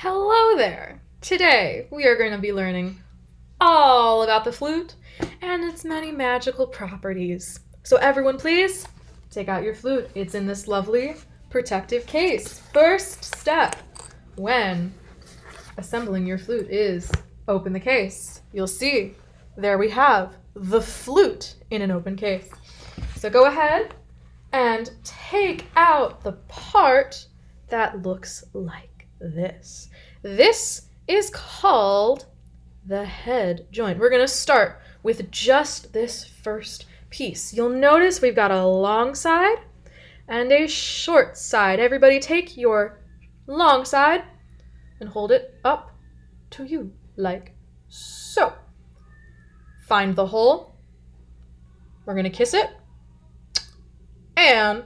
Hello there! Today we are going to be learning all about the flute and its many magical properties. So everyone please, take out your flute. It's in this lovely protective case. First step when assembling your flute is open the case. You'll see there we have the flute in an open case. So go ahead and take out the part that looks like this. This is called the head joint. We're going to start with just this first piece. You'll notice we've got a long side and a short side. Everybody take your long side and hold it up to you like so. Find the hole. We're going to kiss it and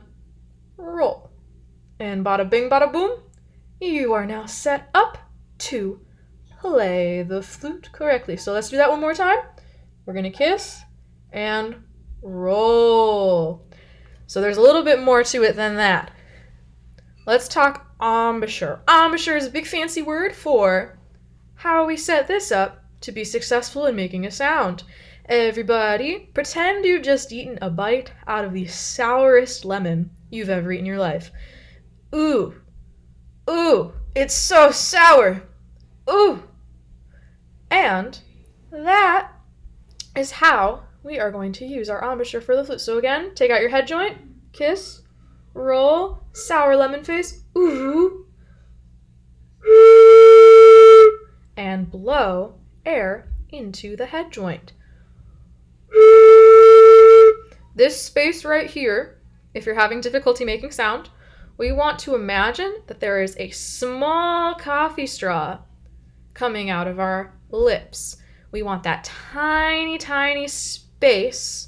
roll. And bada bing, bada boom. You are now set up to play the flute correctly. So let's do that one more time. We're going to kiss and roll. So there's a little bit more to it than that. Let's talk embouchure. Embouchure is a big fancy word for how we set this up to be successful in making a sound. Everybody, pretend you've just eaten a bite out of the sourest lemon you've ever eaten in your life. Ooh. Ooh, it's so sour. Ooh. And that is how we are going to use our embouchure for the flute. So again, take out your head joint, kiss, roll, sour lemon face, ooh, and blow air into the head joint. This space right here, if you're having difficulty making sound, we want to imagine that there is a small coffee straw coming out of our lips. We want that tiny, tiny space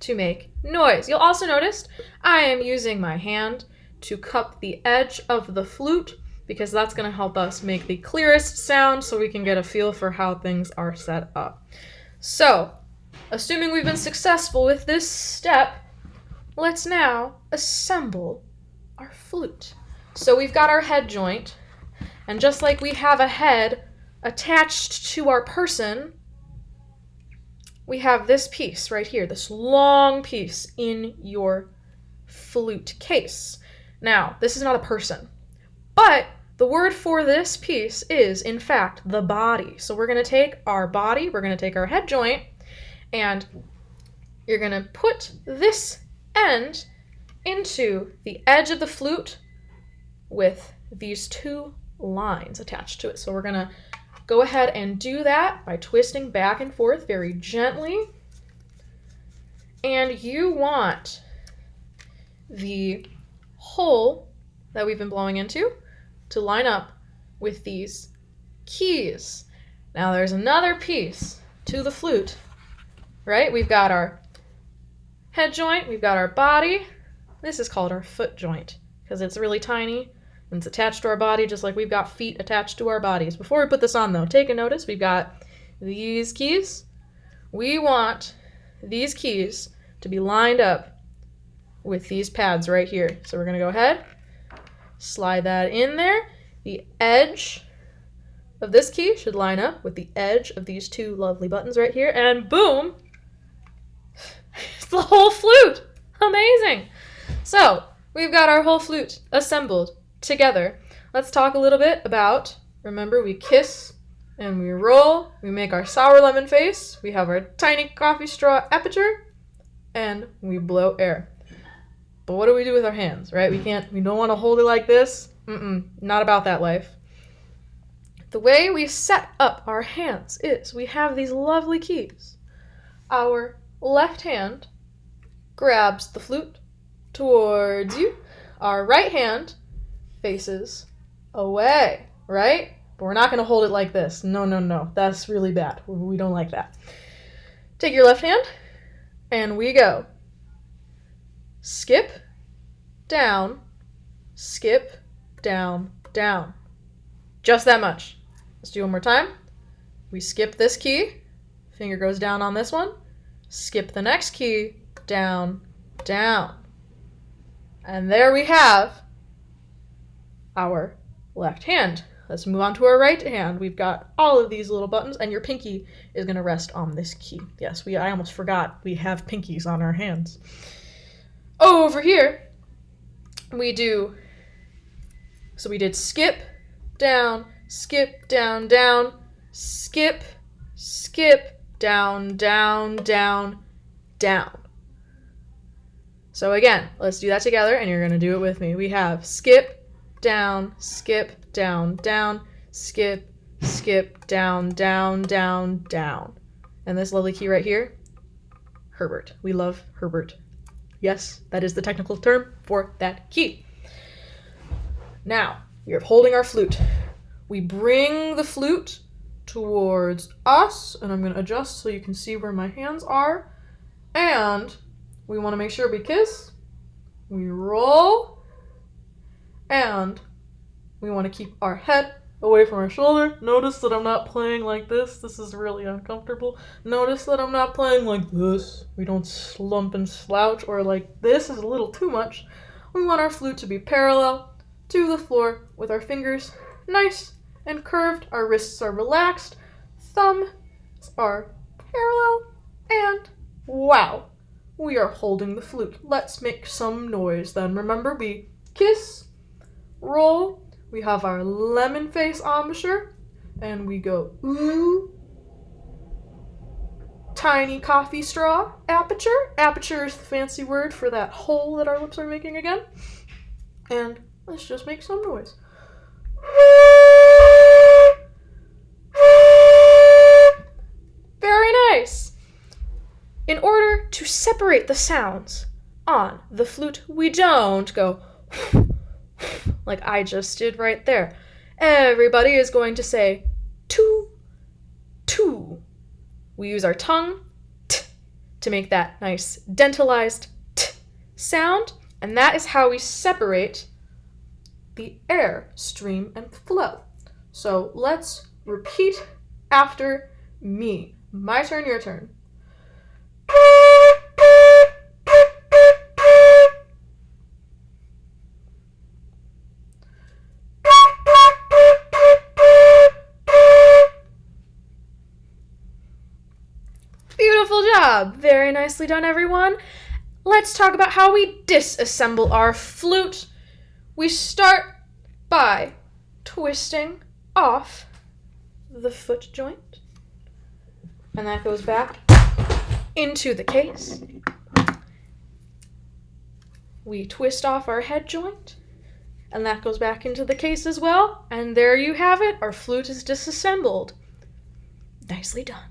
to make noise. You'll also notice I am using my hand to cup the edge of the flute because that's going to help us make the clearest sound so we can get a feel for how things are set up. So, assuming we've been successful with this step, let's now assemble our flute. So we've got our head joint, and just like we have a head attached to our person, we have this piece right here, this long piece in your flute case. Now, this is not a person, but the word for this piece is, in fact, the body. So we're going to take our body, we're going to take our head joint, and you're going to put this end into the edge of the flute with these two lines attached to it. So we're going to go ahead and do that by twisting back and forth very gently. And you want the hole that we've been blowing into to line up with these keys. Now there's another piece to the flute, right? We've got our head joint, we've got our body. This is called our foot joint because it's really tiny and it's attached to our body just like we've got feet attached to our bodies. Before we put this on though, take a notice. We've got these keys. We want these keys to be lined up with these pads right here. So we're going to go ahead, slide that in there. The edge of this key should line up with the edge of these two lovely buttons right here, and boom! It's the whole flute! Amazing! So, we've got our whole flute assembled together. Let's talk a little bit about, remember, we kiss and we roll, we make our sour lemon face, we have our tiny coffee straw aperture, and we blow air. But what do we do with our hands, right? We don't want to hold it like this. Not about that life. The way we set up our hands is we have these lovely keys. Our left hand grabs the flute towards you. Our right hand faces away, right? But we're not going to hold it like this. No. That's really bad. We don't like that. Take your left hand, and we go. Skip, down, skip, down, down. Just that much. Let's do one more time. We skip this key. Finger goes down on this one. Skip the next key. Down, down. And there we have our left hand. Let's move on to our right hand. We've got all of these little buttons, and your pinky is going to rest on this key. Yes, I almost forgot we have pinkies on our hands. Over here, we did skip, down, down, skip, skip, down, down, down, down. So again, let's do that together, and you're going to do it with me. We have skip, down, down, skip, skip, down, down, down, down. And this lovely key right here, Herbert. We love Herbert. Yes, that is the technical term for that key. Now, you're holding our flute. We bring the flute towards us, and I'm going to adjust so you can see where my hands are. And we want to make sure we kiss, we roll, and we want to keep our head away from our shoulder. Notice that I'm not playing like this. This is really uncomfortable. Notice that I'm not playing like this. We don't slump and slouch, or like this is a little too much. We want our flute to be parallel to the floor with our fingers nice and curved. Our wrists are relaxed. Thumbs are parallel. And wow, we are holding the flute. Let's make some noise then. Remember, we kiss, roll. We have our lemon face embouchure, and we go ooh. Tiny coffee straw aperture. Aperture is the fancy word for that hole that our lips are making again. And let's just make some noise. Very nice. In order to separate the sounds on the flute, we don't go like I just did right there. Everybody is going to say two, two. We use our tongue t to make that nice dentalized t sound, and that is how we separate the air stream and flow. So let's repeat after me. My turn, your turn. Beautiful job. Very nicely done, everyone. Let's talk about how we disassemble our flute. We start by twisting off the foot joint, and that goes back into the case. We twist off our head joint, and that goes back into the case as well. And there you have it. Our flute is disassembled. Nicely done.